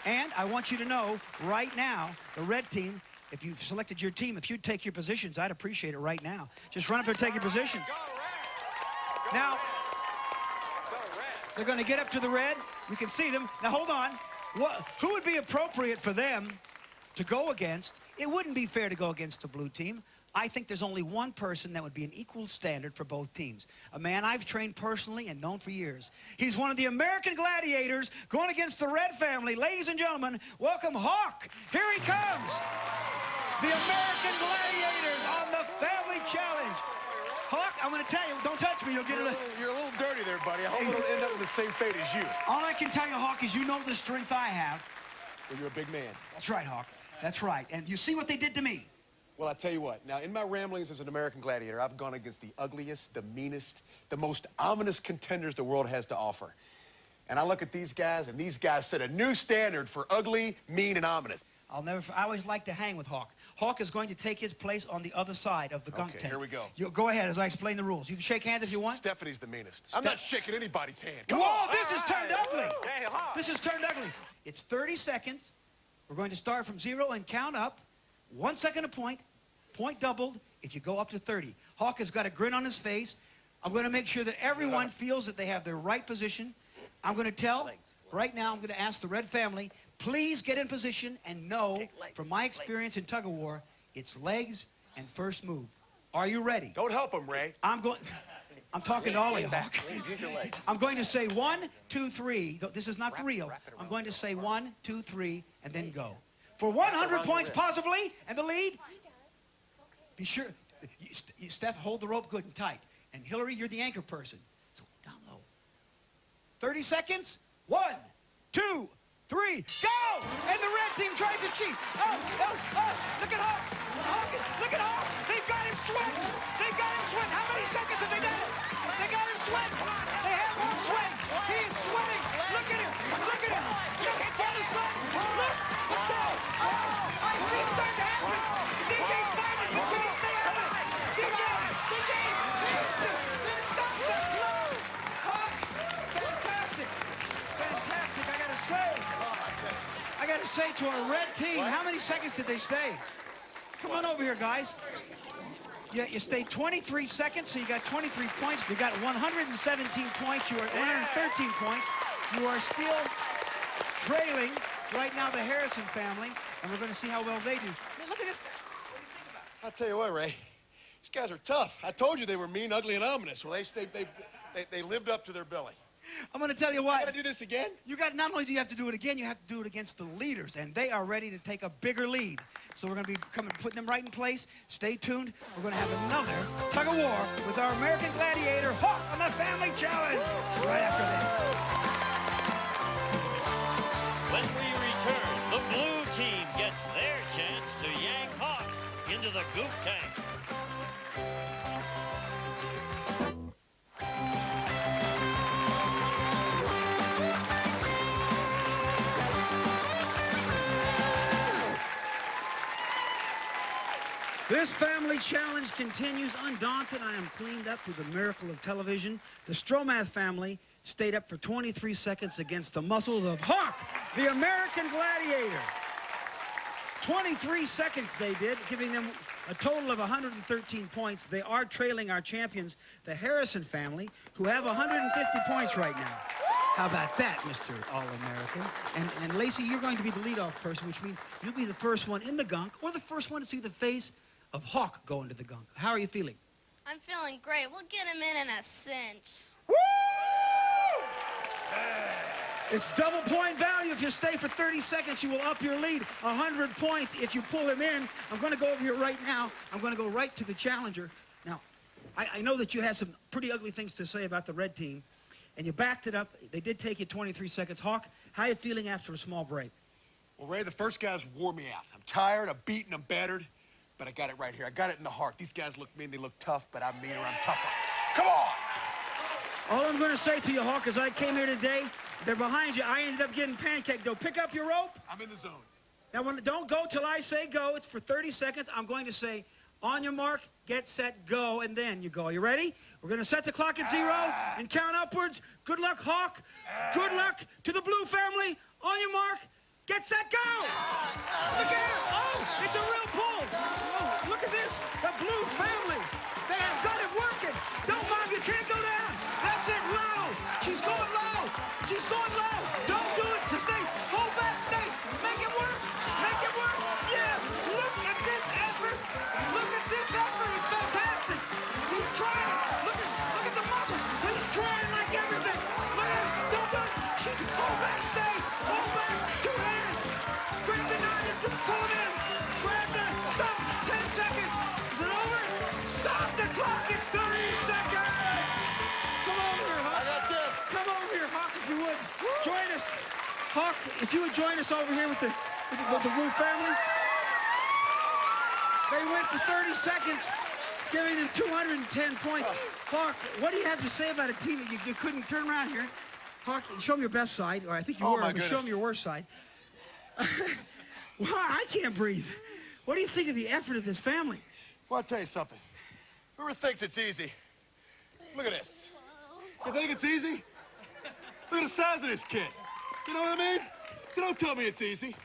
And I want you to know right now, the red team, if you've selected your team, if you'd take your positions, I'd appreciate it right now. Just run up there and take your positions. Now, they're going to get up to the red. You can see them. Now, hold on. Who would be appropriate for them to go against? It wouldn't be fair to go against the blue team. I think there's only one person that would be an equal standard for both teams. A man I've trained personally and known for years. He's one of the American Gladiators going against the red family. Ladies and gentlemen, welcome Hawk. Here he comes. The American Gladiators on the Family Challenge. Hawk, I'm going to tell you, don't touch me. You'll get You're a little dirty there, buddy. I hope it'll end up with the same fate as you. All I can tell you, Hawk, is you know the strength I have. Well, you're a big man. That's right, Hawk. That's right. And you see what they did to me. Well, I tell you what. Now, in my ramblings as an American Gladiator, I've gone against the ugliest, the meanest, the most ominous contenders the world has to offer. And I look at these guys, and these guys set a new standard for ugly, mean, and ominous. I always like to hang with Hawk. Hawk is going to take his place on the other side of the gunk tank. Here we go. Go ahead as I explain the rules. You can shake hands if you want. Stephanie's the meanest. I'm not shaking anybody's hand. Come Whoa, on. this has turned ugly. This has turned ugly. It's 30 seconds. We're going to start from 0 and count up. 1 second a point. Point doubled if you go up to 30. Hawk has got a grin on his face. I'm going to make sure that everyone feels that they have their right position. I'm going to tell, right now, I'm going to ask the red family, please get in position and know, from my experience in tug of war, it's legs and first move. Are you ready? Don't help him, Ray. I'm talking to all of you, Hawk. I'm going to say 1, 2, 3. This is not for real. I'm going to say 1, 2, 3, and then go. For 100 points possibly, and the lead. Be sure, Steph, hold the rope good and tight. And Hillary, you're the anchor person. So down low. 30 seconds. 1, 2, 3, go! And the red team tries to cheat. Oh, look at Hawk. Look at Hawk. They've got him sweating. They've got him sweating. How many seconds have they done it? They got him sweating. They have Hawk sweating. He is sweating. Look at him. Look at him. Look at the sun. Look. Oh, I see it starting to happen. DJ's fighting. Can he stay out of it? DJ, stop the flow. Hawk, fantastic. Fantastic, I gotta say to our red team, how many seconds did they stay? Come on over here, guys. Yeah, you stayed 23 seconds, so you got 23 points. You got 117 points. You are at 113 points. You are still trailing right now the Harrison family, and we're going to see how well they do. Man, look at this. I'll tell you what, Ray. These guys are tough. I told you they were mean, ugly, and ominous. Well, they lived up to their billing. I'm going to tell you what. I got to do this again? Not only do you have to do it again, you have to do it against the leaders, and they are ready to take a bigger lead. So we're going to be putting them right in place. Stay tuned. We're going to have another tug of war with our American Gladiator, Hawk, on the Family Challenge, right after this. When we return, the blue team gets their chance to yank Hawk into the goop tank. This family challenge continues undaunted. I am cleaned up through the miracle of television. The Stromath family stayed up for 23 seconds against the muscles of Hawk, the American Gladiator. 23 seconds they did, giving them a total of 113 points. They are trailing our champions, the Harrison family, who have 150 points right now. How about that, Mr. All-American? And Lacey, you're going to be the leadoff person, which means you'll be the first one in the gunk or the first one to see the face of Hawk go into the gunk. How are you feeling? I'm feeling great. We'll get him in a cinch. Woo! It's double point value. If you stay for 30 seconds, you will up your lead 100 points. If you pull him in, I'm going to go over here right now. I'm going to go right to the challenger. Now, I know that you had some pretty ugly things to say about the red team, and you backed it up. They did take you 23 seconds. Hawk, how are you feeling after a small break? Well, Ray, the first guys wore me out. I'm tired, I'm beaten, I'm battered, but I got it right here. I got it in the heart. These guys look mean, they look tough, but I'm meaner, I'm tougher. Come on! All I'm going to say to you, Hawk, is I came here today. They're behind you. I ended up getting pancake dough. Pick up your rope. I'm in the zone. Now, don't go till I say go. It's for 30 seconds. I'm going to say, on your mark, get set, go, and then you go. Are you ready? We're going to set the clock at 0 and count upwards. Good luck, Hawk. Good luck to the blue family. On your mark, Get set, go! Look at it! Oh, it's a real pull! Oh, look at this! The blue family! They have got it working! Don't, Mom, you can't go down! That's it, low! She's going low! She's going low! Don't do it! So Stace, hold back, Stace! Make it work! Make it work! Yes! Look at this effort! Look at this effort! It's fantastic! He's trying! Look at the muscles! He's trying like everything! Look at this! Don't do it! She's hold back, Stace! Hold back! 2 hands! Grab the knot! Pull it in! Grab the... Stop! 10 seconds! Is it over? Stop the clock! It's 30 seconds! Come over here, Hawk! I got this! Come over here, Hawk, if you would. Join us. Hawk, if you would join us over here with the Wu family. They went for 30 seconds, giving them 210 points. Hawk, what do you have to say about a team that you couldn't turn around here? Hawk, show them your best side, or I think you were, but show them your worst side. Well, I can't breathe. What do you think of the effort of this family? Well, I'll tell you something. Whoever thinks it's easy, look at this. You think it's easy? Look at the size of this kid. You know what I mean? So don't tell me it's easy.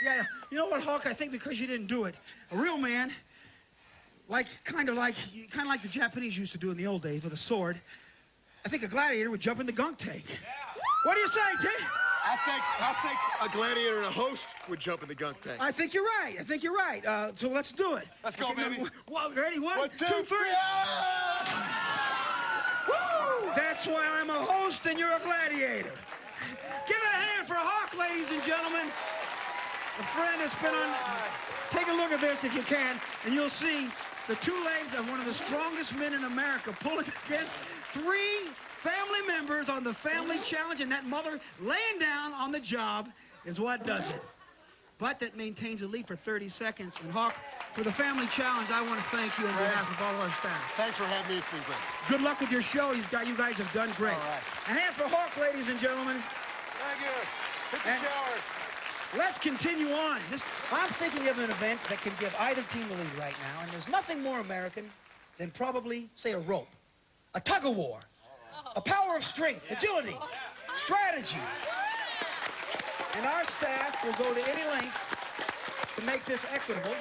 Yeah. You know what, Hawk? I think because you didn't do it, a real man, kind of like the Japanese used to do in the old days with a sword, I think a gladiator would jump in the gunk tank. Yeah. What do you say, Jay? I think a gladiator and a host would jump in the gunk tank. I think you're right. So let's do it. Let's go, baby. Ready? One, two, three. Woo! That's why I'm a host and you're a gladiator. Give it a hand for Hawk, ladies and gentlemen. A friend has been on... Take a look at this if you can, and you'll see the 2 legs of one of the strongest men in America pulling against 3 family members on the family challenge, and that mother laying down on the job is what does it. But that maintains a lead for 30 seconds. And Hawk, for the family challenge, I want to thank you on behalf of all of our staff. Thanks for having me. It's been great. Good luck with your show. You guys have done great. All right. A hand for Hawk, ladies and gentlemen. Thank you. Hit the showers. Let's continue on. I'm thinking of an event that can give either team the lead right now, and there's nothing more American than probably, say, a rope, a tug of war, a power of strength, agility, strategy. And our staff will go to any length to make this equitable.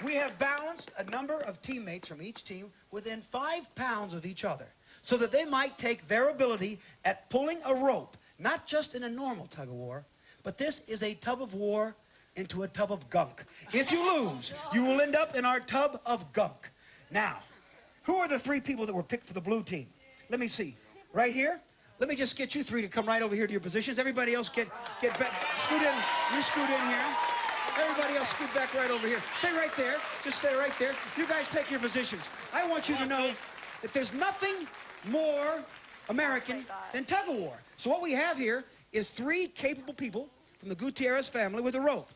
We have balanced a number of teammates from each team within 5 pounds of each other so that they might take their ability at pulling a rope, not just in a normal tug of war, but this is a tub of war into a tub of gunk. If you lose, you will end up in our tub of gunk. Now, who are the 3 people that were picked for the blue team? Let me see. Right here? Let me just get you 3 to come right over here to your positions. Everybody else get back. Scoot in. You scoot in here. Everybody else scoot back right over here. Stay right there. Just stay right there. You guys take your positions. I want you to know that there's nothing more American than tug of war. So what we have here is 3 capable people from the Gutierrez family with a rope.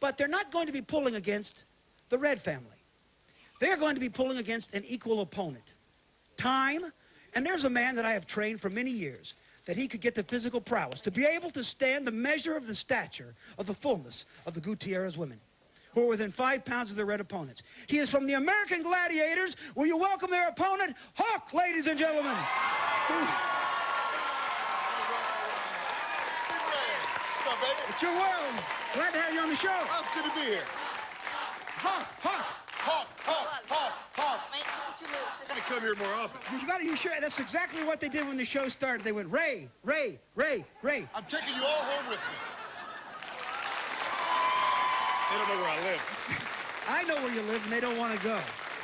But they're not going to be pulling against the Red family. They're going to be pulling against an equal opponent. Time, and there's a man that I have trained for many years, that he could get the physical prowess to be able to stand the measure of the stature of the fullness of the Gutierrez women, who are within 5 pounds of their red opponents. He is from the American Gladiators. Will you welcome their opponent, Hawk, ladies and gentlemen? It's your world. Glad to have you on the show. Oh, it's good to be here. Hawk, Hawk. Hawk, Hawk, Hawk, Hawk. Wait, this is too loose. I come here more often. You sure? That's exactly what they did when the show started. They went, Ray, Ray, Ray, Ray. I'm taking you all home with me. They don't know where I live. I know where you live, and they don't want to go.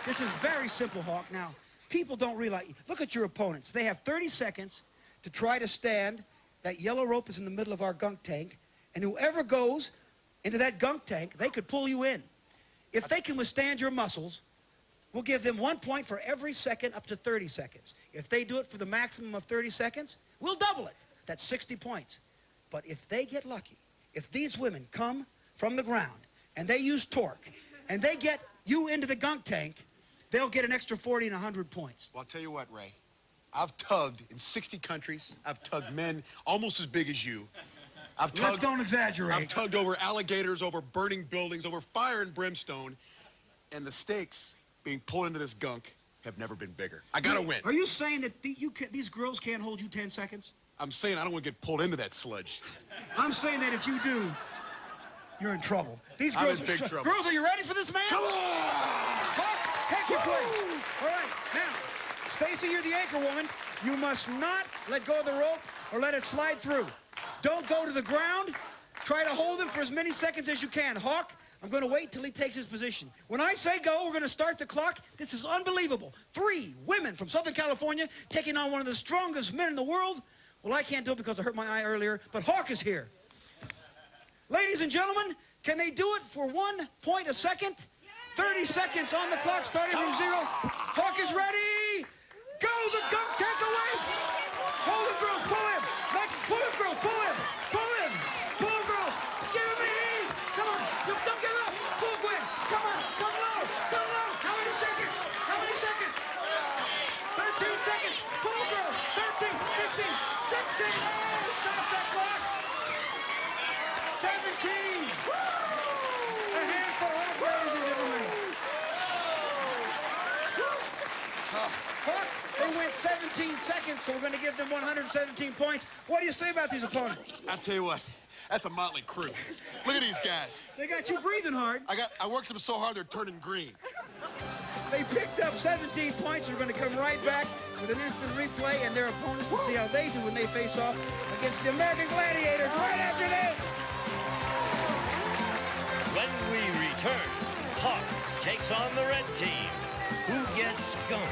This is very simple, Hawk. Now, people don't realize. Look at your opponents. They have 30 seconds to try to stand. That yellow rope is in the middle of our gunk tank, and whoever goes into that gunk tank, they could pull you in. If they can withstand your muscles, we'll give them 1 point for every second up to 30 seconds. If they do it for the maximum of 30 seconds, we'll double it. That's 60 points. But if they get lucky, if these women come from the ground and they use torque and they get you into the gunk tank, they'll get an extra 40 and 100 points. Well, I'll tell you what, Ray. I've tugged in 60 countries. I've tugged men almost as big as you. Let's don't exaggerate. I've tugged over alligators, over burning buildings, over fire and brimstone. And the stakes being pulled into this gunk have never been bigger. I gotta win. Are you saying that these girls can't hold you 10 seconds? I'm saying I don't want to get pulled into that sludge. I'm saying that if you do, You're in trouble. These I'm girls in are big trouble. Girls, are you ready for this man? Come on! Hawk, take your place. All right, now, Stacy, you're the anchor woman. You must not let go of the rope or let it slide through. Don't go to the ground. Try to hold him for as many seconds as you can. Hawk, I'm going to wait till he takes his position. When I say go, we're going to start the clock. This is unbelievable. 3 women from Southern California taking on one of the strongest men in the world. Well, I can't do it because I hurt my eye earlier, but Hawk is here. Ladies and gentlemen, can they do it for 1 point a second? 30 seconds on the clock, starting from 0. Hawk is ready. Go, the gunk, take the weights. Hold him, girls, pull him. Pull him, girls, pull him. Pull him. Pull him, girls. Give him the heat. Come on, don't give up. Full Gwen, come on, come low, come low. How many seconds? How many seconds? 13 seconds. Pull, girls. 13, 15, 16. Stop that clock. 17. A hand for Hawk, ladies and gentlemen. Hawk, they went 17 seconds, so we're going to give them 117 points. What do you say about these opponents? I'll tell you what, that's a motley crew. Look at these guys. They got you breathing hard. I worked them so hard they're turning green. They picked up 17 points. We're going to come right back with an instant replay and their opponents to see how they do when they face off against the American Gladiators right after this. When we return, Hawk takes on the red team. Who gets gunked?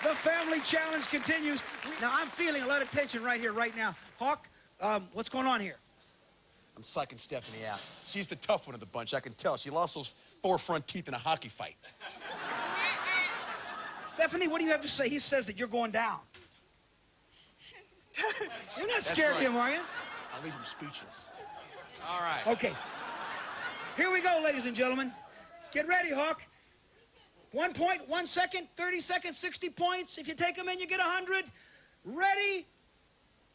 The family challenge continues. Now, I'm feeling a lot of tension right here, right now. Hawk, what's going on here? I'm psyching Stephanie out. She's the tough one of the bunch, I can tell. She lost those 4 front teeth in a hockey fight. Stephanie, what do you have to say? He says that you're going down. You're not scared of him, are you? I'll leave him speechless. All right. Okay. Here we go, ladies and gentlemen. Get ready, Hawk. 1 point, 1 second, 30 seconds, 60 points. If you take them in, you get 100. Ready,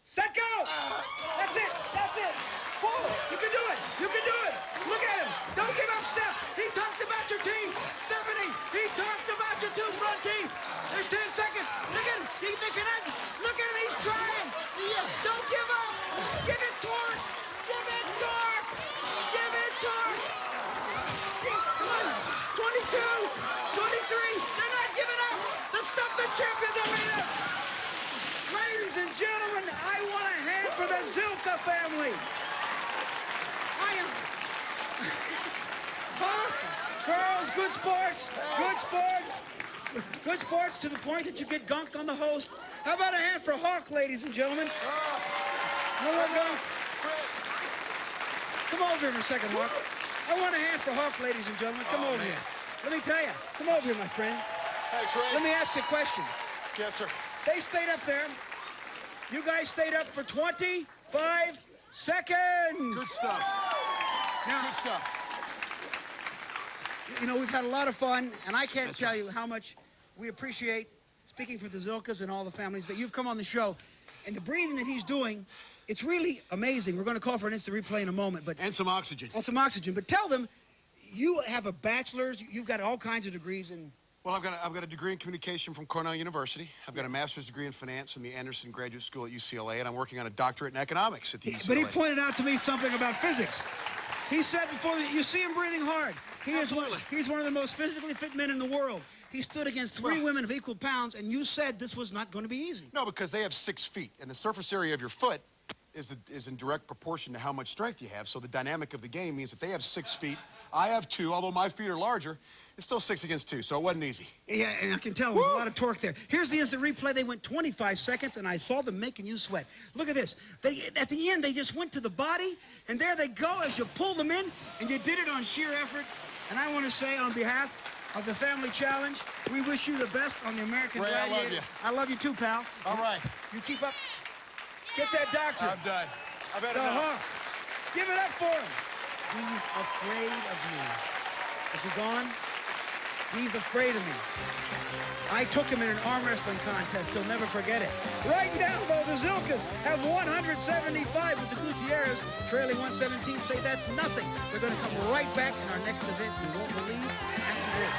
set, go! That's it, that's it. Whoa, you can do it, you can do it. Look at him, don't give up, Steph. He talked about your teeth. Stephanie, he talked about your 2 front teeth. There's 10 seconds. Look at him, they connect. Look at him, he's trying. Don't give up. Give it torque. Give it torque. Give it torque. 22, 23. They're not giving up. The stuff the champions are made of. Ladies and gentlemen, I want a hand for the Zilka family. I am... Huh? Girls, good sports. Good sports. Good sports to the point that you get gunked on the host. How about a hand for Hawk, ladies and gentlemen? No more gunk. Come over here for a second, Hawk. I want a hand for Hawk, ladies and gentlemen. Come over here. Let me tell you. Come over here, my friend. Thanks, Ray. Let me ask you a question. Yes, sir. They stayed up there. You guys stayed up for 25 seconds. Good stuff. Now, Good stuff. you know, we've had a lot of fun, and I can't tell you how much we appreciate, speaking for the Zilkas and all the families, that you've come on the show. And the breathing that he's doing, it's really amazing. We're going to call for an instant replay in a moment. And some oxygen. And some oxygen. But tell them, you have a bachelor's, you've got all kinds of degrees in... Well, I've got a degree in communication from Cornell University. I've got a master's degree in finance from the Anderson Graduate School at UCLA, and I'm working on a doctorate in economics at the UCLA. But he pointed out to me something about physics. He said before, you see him breathing hard. He's one of the most physically fit men in the world. He stood against 3 women of equal pounds, and you said this was not going to be easy. No, because they have 6 feet, and the surface area of your foot is in direct proportion to how much strength you have. So the dynamic of the game means that they have 6 feet. I have 2, although my feet are larger. It's still 6 against 2, so it wasn't easy. Yeah, and I can tell there's a lot of torque there. Here's the instant replay. They went 25 seconds, and I saw them making you sweat. Look at this. At the end, they just went to the body, and there they go as you pull them in, and you did it on sheer effort. And I want to say, on behalf of the Family Challenge, we wish you the best on the American Gladiator. I love you. I love you too, pal. All right. You keep up. Get that doctor. I'm done. I've had The enough. Hawk. Give it up for him. He's afraid of me. Is he gone? He's afraid of me. I took him in an arm wrestling contest. He'll never forget it. Right now, though, the Zilkas have 175 with the Gutierrez trailing 117. Say that's nothing. They're going to come right back in our next event. You won't believe after this.